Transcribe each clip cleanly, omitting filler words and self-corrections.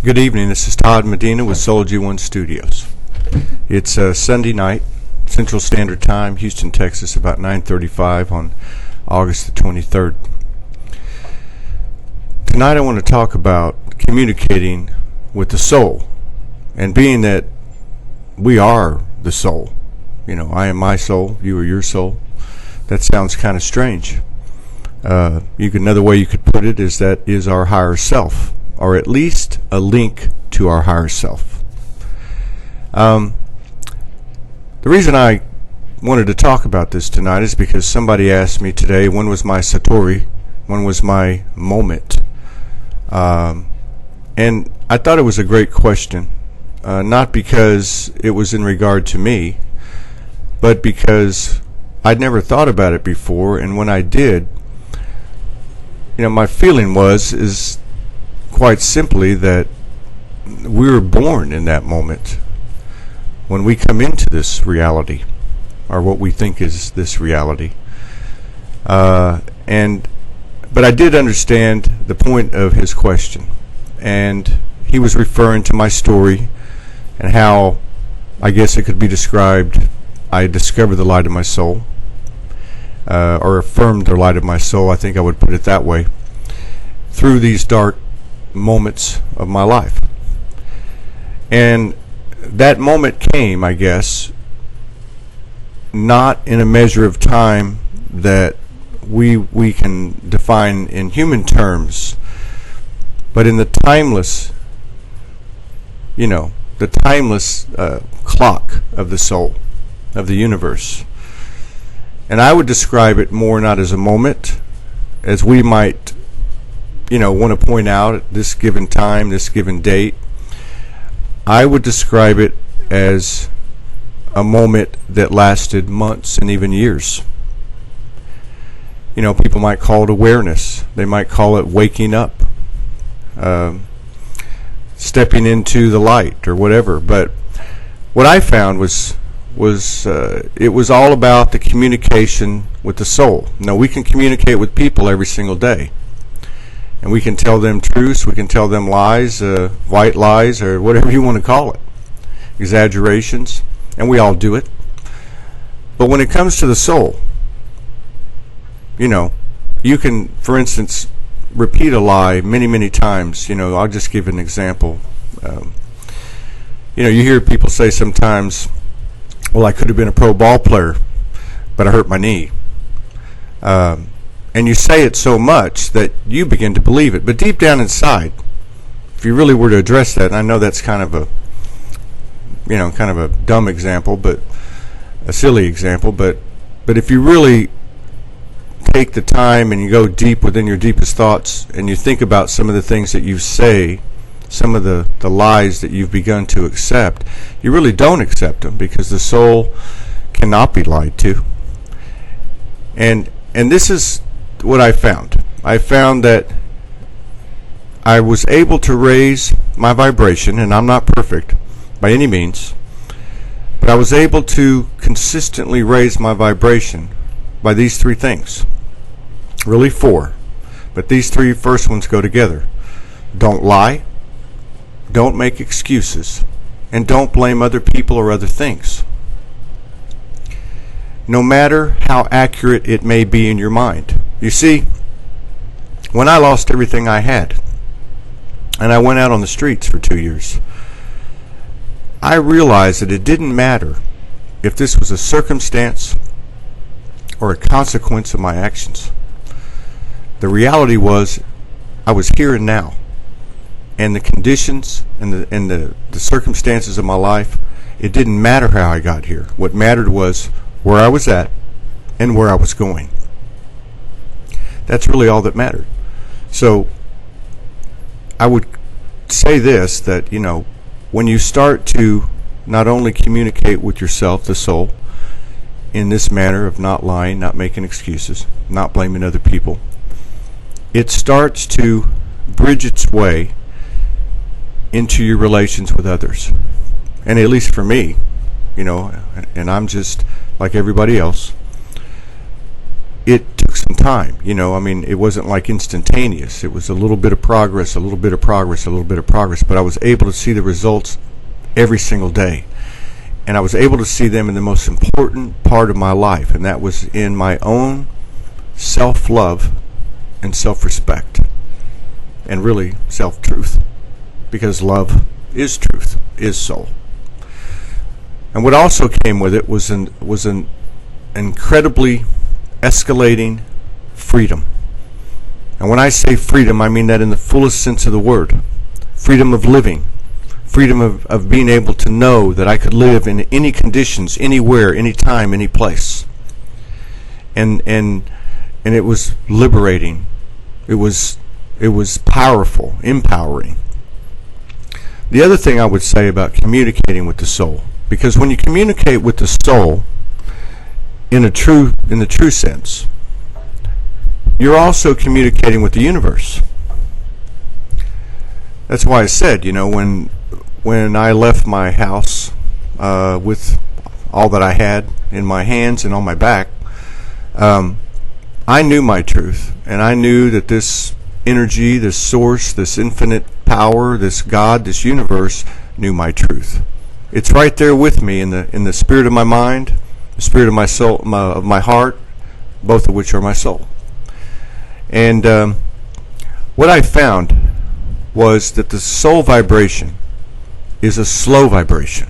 Good evening. This is Todd Medina with SoulogyOneStudios. It's a Sunday night, Central Standard Time, Houston, Texas, about 9:35 on August the 23rd. Tonight I want to talk about communicating with the soul, and being that we are the soul. I am my soul, you are your soul. That sounds kind of strange. Another way you could put it is that is our higher self, or at least a link to our higher self. The reason I wanted to talk about this tonight is because somebody asked me today, when was my Satori? When was my moment? And I thought it was a great question, not because it was in regard to me, but because I'd never thought about it before, and when I did, my feeling is quite simply that we were born in that moment when we come into this reality, or what we think is this reality. But I did understand the point of his question, and he was referring to my story and how, I guess it could be described, I discovered the light of my soul, or affirmed the light of my soul, I think I would put it that way, through these dark moments of my life. And that moment came, I guess, not in a measure of time that we can define in human terms, but in the timeless, clock of the soul, of the universe. And I would describe it more not as a moment, as we might want to point out at this given time, this given date. I would describe it as a moment that lasted months and even years. People might call it awareness. They might call it waking up, stepping into the light, or whatever. But what I found was it was all about the communication with the soul. Now, we can communicate with people every single day, and we can tell them truths, we can tell them lies, white lies, or whatever you want to call it, exaggerations, and we all do it. But when it comes to the soul, you can, for instance, repeat a lie many, many times. I'll just give an example. You hear people say sometimes, well, I could have been a pro ball player, but I hurt my knee. And you say it so much that you begin to believe it. But deep down inside, if you really were to address that, and I know that's kind of a dumb example, but a silly example, but if you really take the time and you go deep within your deepest thoughts and you think about some of the things that you say, some of the lies that you've begun to accept, you really don't accept them, because the soul cannot be lied to. And this is what I found. I found that I was able to raise my vibration, and I'm not perfect by any means, but I was able to consistently raise my vibration by these three things. Really four, but these three first ones go together. Don't lie, don't make excuses, and don't blame other people or other things. No matter how accurate it may be in your mind. You see, when I lost everything I had, and I went out on the streets for 2 years, I realized that it didn't matter if this was a circumstance or a consequence of my actions. The reality was, I was here and now, and the conditions and the circumstances of my life, it didn't matter how I got here. What mattered was where I was at and where I was going. That's really all that mattered. So I would say this, that when you start to not only communicate with yourself, the soul, in this manner of not lying, not making excuses, not blaming other people, it starts to bridge its way into your relations with others. And at least for me, and I'm just like everybody else, it took some taking time. I mean, it wasn't like instantaneous. It was a little bit of progress, a little bit of progress, a little bit of progress, but I was able to see the results every single day. And I was able to see them in the most important part of my life, and that was in my own self-love and self-respect, and really self-truth, because love is truth, is soul. And what also came with it was an incredibly escalating freedom. And when I say freedom, I mean that in the fullest sense of the word. Freedom of living. Freedom of being able to know that I could live in any conditions, anywhere, anytime, any place. And it was liberating. It was powerful, empowering. The other thing I would say about communicating with the soul, because when you communicate with the soul in the true sense, you're also communicating with the universe. That's why I said, when I left my house with all that I had in my hands and on my back, I knew my truth, and I knew that this energy, this source, this infinite power, this God, this universe knew my truth. It's right there with me in the spirit of my mind, the spirit of my soul, of my heart, both of which are my soul. And what I found was that the soul vibration is a slow vibration.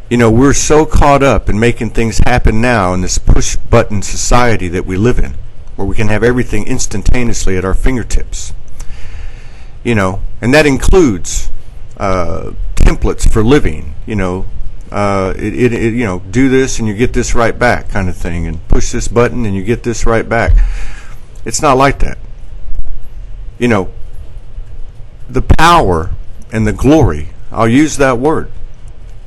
We're so caught up in making things happen now in this push-button society that we live in, where we can have everything instantaneously at our fingertips. And that includes templates for living. Do this and you get this right back, kind of thing, and push this button and you get this right back. It's not like that. The power and the glory, I'll use that word,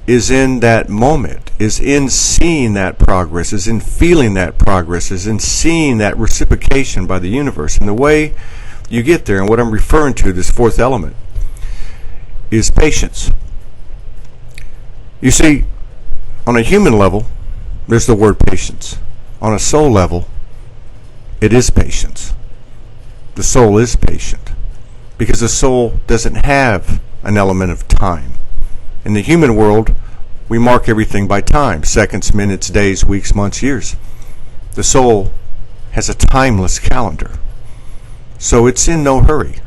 is in that moment, is in seeing that progress, is in feeling that progress, is in seeing that reciprocation by the universe. And the way you get there, and what I'm referring to, this fourth element, is patience. You see, on a human level, there's the word patience. On a soul level, it is patience. The soul is patient, because the soul doesn't have an element of time. In the human world, we mark everything by time: seconds, minutes, days, weeks, months, years. The soul has a timeless calendar, so it's in no hurry.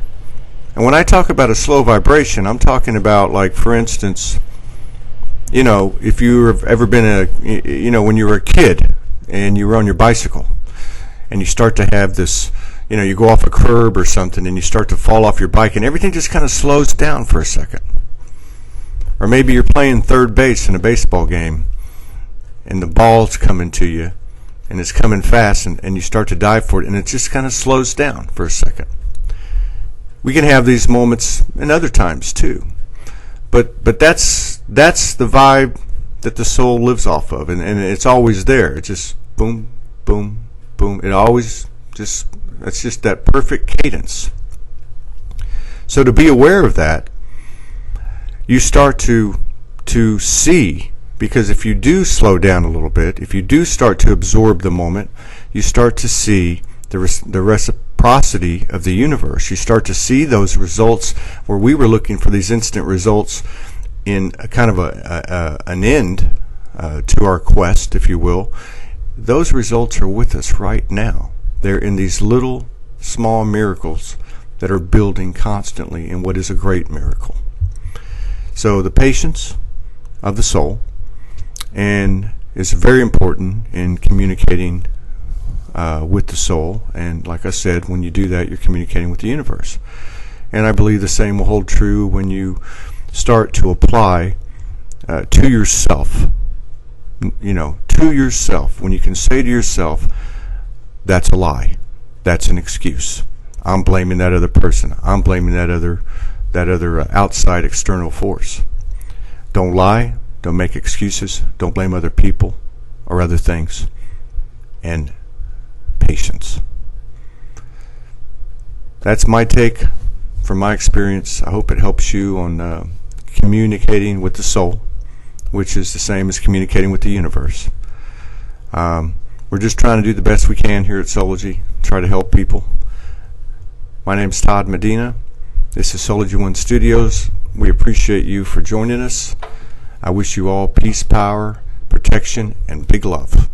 And when I talk about a slow vibration, I'm talking about, like, for instance, if you've ever been when you were a kid and you were on your bicycle and you start to have this, you go off a curb or something and you start to fall off your bike and everything just kind of slows down for a second. Or maybe you're playing third base in a baseball game and the ball's coming to you and it's coming fast and you start to dive for it and it just kind of slows down for a second. We can have these moments in other times too. But that's the vibe that the soul lives off of, and it's always there. It's just boom, boom, boom. It always it's just that perfect cadence. So to be aware of that, you start to see, because if you do slow down a little bit, if you do start to absorb the moment, you start to see the reciprocity of the universe. You start to see those results where we were looking for these instant results in a kind of an end to our quest, if you will. Those results are with us right now. They're in these little small miracles that are building constantly in what is a great miracle. So the patience of the soul and is very important in communicating with the soul. And like I said, when you do that, you're communicating with the universe. And I believe the same will hold true when you start to apply to yourself. To yourself. When you can say to yourself, that's a lie. That's an excuse. I'm blaming that other person. I'm blaming that other outside external force. Don't lie. Don't make excuses. Don't blame other people or other things. And patience. That's my take from my experience. I hope it helps you on communicating with the soul, which is the same as communicating with the universe. We're We're just trying to do the best we can here at Soulogy, try to help people. My name's Todd Medina. This is SoulogyOneStudios. We appreciate you for joining us. I wish you all peace, power, protection, and big love.